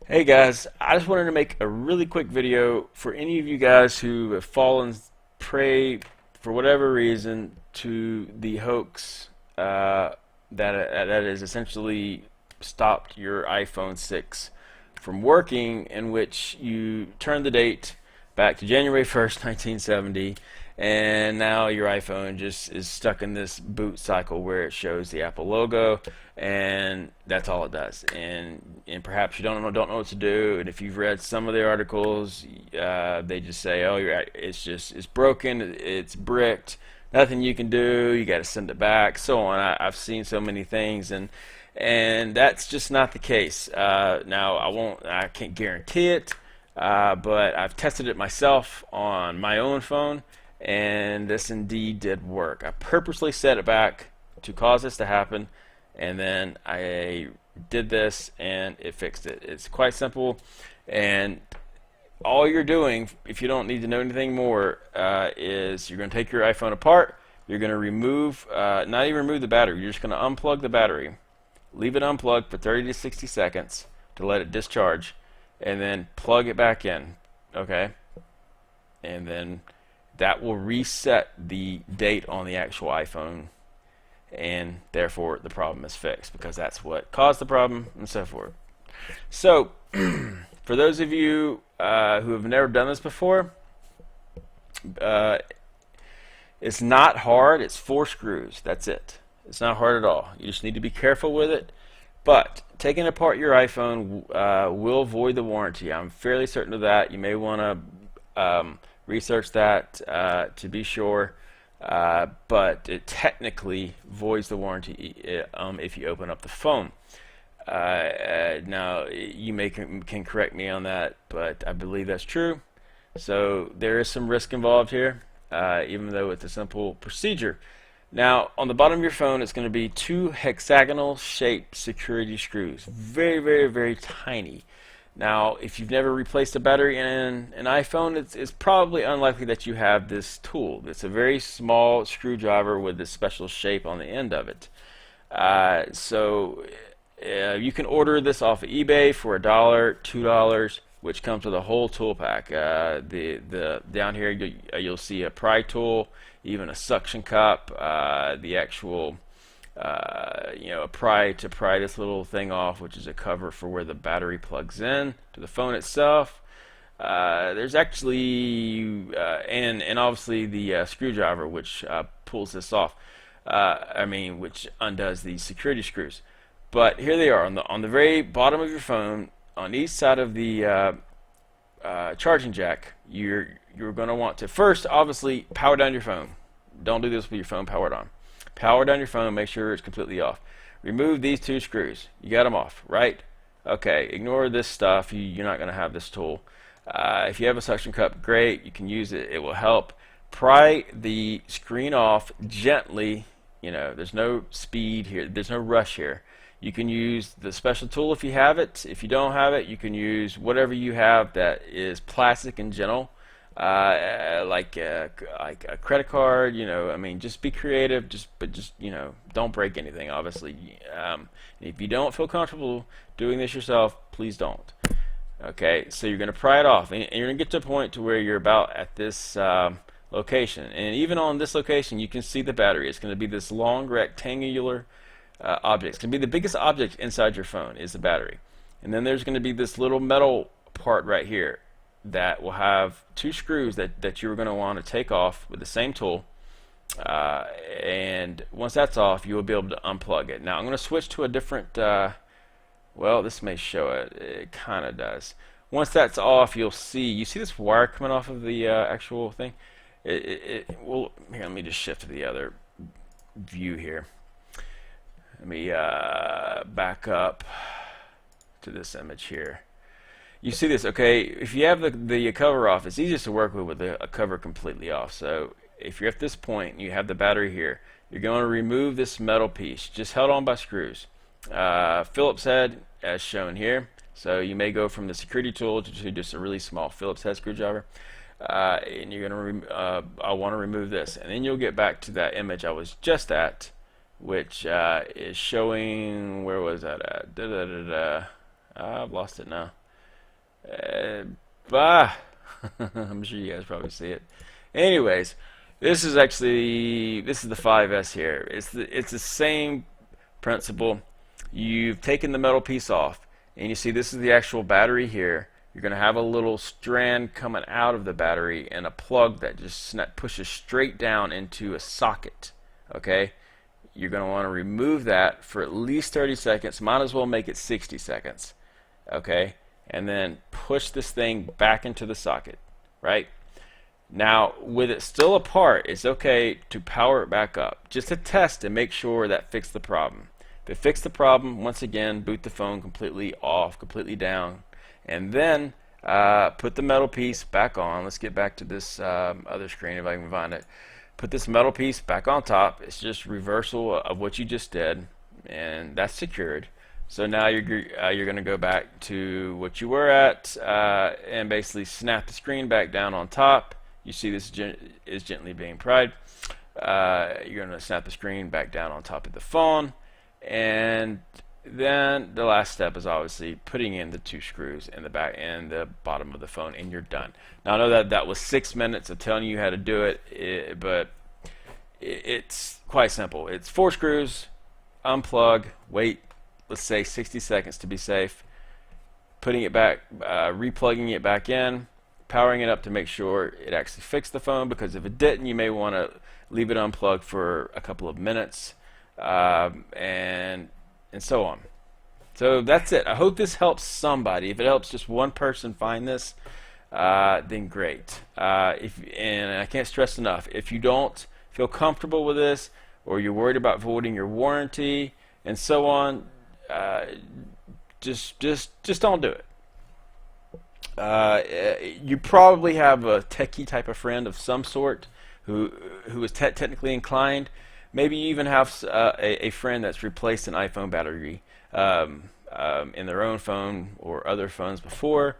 Hey guys, I just wanted to make a really quick video for any of you guys who have fallen prey for whatever reason to the hoax that has essentially stopped your iPhone 6 from working, in which you turn the date back to January 1st, 1970, and now your iPhone just is stuck in this boot cycle where it shows the Apple logo, and that's all it does. And perhaps you don't know what to do. And if you've read some of the articles, they just say, "Oh, it's broken, it's bricked, nothing you can do. You got to send it back." So on. I've seen so many things, and that's just not the case. Now I can't guarantee it, but I've tested it myself on my own phone, and this indeed did work. I purposely set it back to cause this to happen, and then I did this and it fixed it. It's quite simple, and all you're doing, if you don't need to know anything more, is you're going to take your iPhone apart. You're going to remove, not even remove the battery, you're just going to unplug the battery, leave it unplugged for 30 to 60 seconds to let it discharge, and then plug it back in. Okay, and then that will reset the date on the actual iPhone, and therefore the problem is fixed, because that's what caused the problem, and so forth. So for those of you who have never done this before, uh, it's not hard. It's 4 screws. That's it. It's not hard at all. You just need to be careful with it. But taking apart your iPhone will void the warranty. I'm fairly certain of that. You may want to research that to be sure, but it technically voids the warranty if you open up the phone. Now, you can correct me on that, but I believe that's true. So there is some risk involved here, even though it's a simple procedure. Now, on the bottom of your phone, it's going to be 2 hexagonal shaped security screws. Very, very, very tiny. Now, if you've never replaced a battery in an iPhone, it's probably unlikely that you have this tool. It's a very small screwdriver with this special shape on the end of it. You can order this off of eBay for $1, $2, which comes with a whole tool pack. Down here you'll see a pry tool, even a suction cup, the actual a pry to pry this little thing off, which is a cover for where the battery plugs in to the phone itself. There's actually and obviously the screwdriver, which pulls this off. Which undoes these security screws. But here they are on the very bottom of your phone, on each side of the charging jack. You're going to want to first, obviously, power down your phone. Don't do this with your phone powered on. Power down your phone, make sure it's completely off. Remove these 2 screws. You got them off, right? Okay, ignore this stuff. You're not going to have this tool. If you have a suction cup, great. You can use it. It will help. Pry the screen off gently. There's no speed here. There's no rush here. You can use the special tool if you have it. If you don't have it, you can use whatever you have that is plastic and gentle, like a credit card. Just be creative. But don't break anything. Obviously, if you don't feel comfortable doing this yourself, please don't. Okay, so you're going to pry it off, and you're going to get to a point to where you're about at this location. And even on this location, you can see the battery. It's going to be this long rectangular object. It's going to be the biggest object inside your phone is the battery. And then there's going to be this little metal part right here that will have 2 screws that you're going to want to take off with the same tool. And once that's off, you will be able to unplug it. Now I'm going to switch to a different, well, this may show it. It kind of does. Once that's off, you see this wire coming off of the actual thing. Well, here, let me just shift to the other view here. Let me back up to this image here. You see this, okay? If you have the cover off, it's easiest to work with the cover completely off. So if you're at this point and you have the battery here, you're going to remove this metal piece, just held on by screws. Phillips head, as shown here. So you may go from the security tool to just a really small Phillips head screwdriver. And you're going to I want to remove this, and then you'll get back to that image I was just at, which is showing, where was that at? I've lost it now. Bah. I'm sure you guys probably see it. Anyways, this is the 5S here. It's the same principle. You've taken the metal piece off, and you see this is the actual battery here. You're going to have a little strand coming out of the battery and a plug that just pushes straight down into a socket. Okay? You're going to want to remove that for at least 30 seconds. Might as well make it 60 seconds. Okay? And then push this thing back into the socket. Right? Now, with it still apart, it's okay to power it back up, just to test and make sure that fixed the problem. If it fixed the problem, once again, boot the phone completely off, completely down, and then put the metal piece back on. Let's get back to this other screen if I can find it. Put this metal piece back on top. It's just reversal of what you just did, and that's secured. So now you're going to go back to what you were at and basically snap the screen back down on top. You see this is gently being pried. You're going to snap the screen back down on top of the phone, and then the last step is obviously putting in the 2 screws in the back and the bottom of the phone, and you're done. Now I know that was 6 minutes of telling you how to do it, but it's quite simple. It's 4 screws, unplug, wait, let's say 60 seconds to be safe, putting it back, replugging it back in, powering it up to make sure it actually fixed the phone, because if it didn't, you may want to leave it unplugged for a couple of minutes, and so on. So that's it. I hope this helps somebody. If it helps just one person find this, then great. And I can't stress enough, if you don't feel comfortable with this, or you're worried about voiding your warranty and so on, just don't do it. You probably have a techie type of friend of some sort who is technically inclined. Maybe you even have a friend that's replaced an iPhone battery in their own phone or other phones before,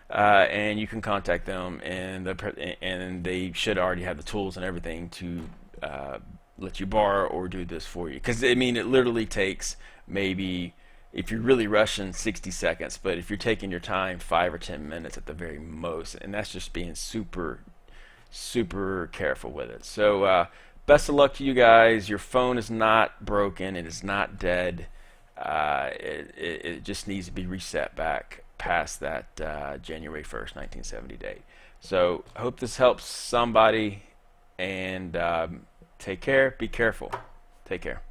and you can contact them, and they should already have the tools and everything to let you borrow or do this for you. Because I mean, it literally takes maybe, if you're really rushing, 60 seconds, but if you're taking your time, 5 or 10 minutes at the very most, and that's just being super careful with it. So best of luck to you guys. Your phone is not broken, it is not dead. It just needs to be reset back past that January 1st 1970 date. So I hope this helps somebody, and take care, be careful, take care.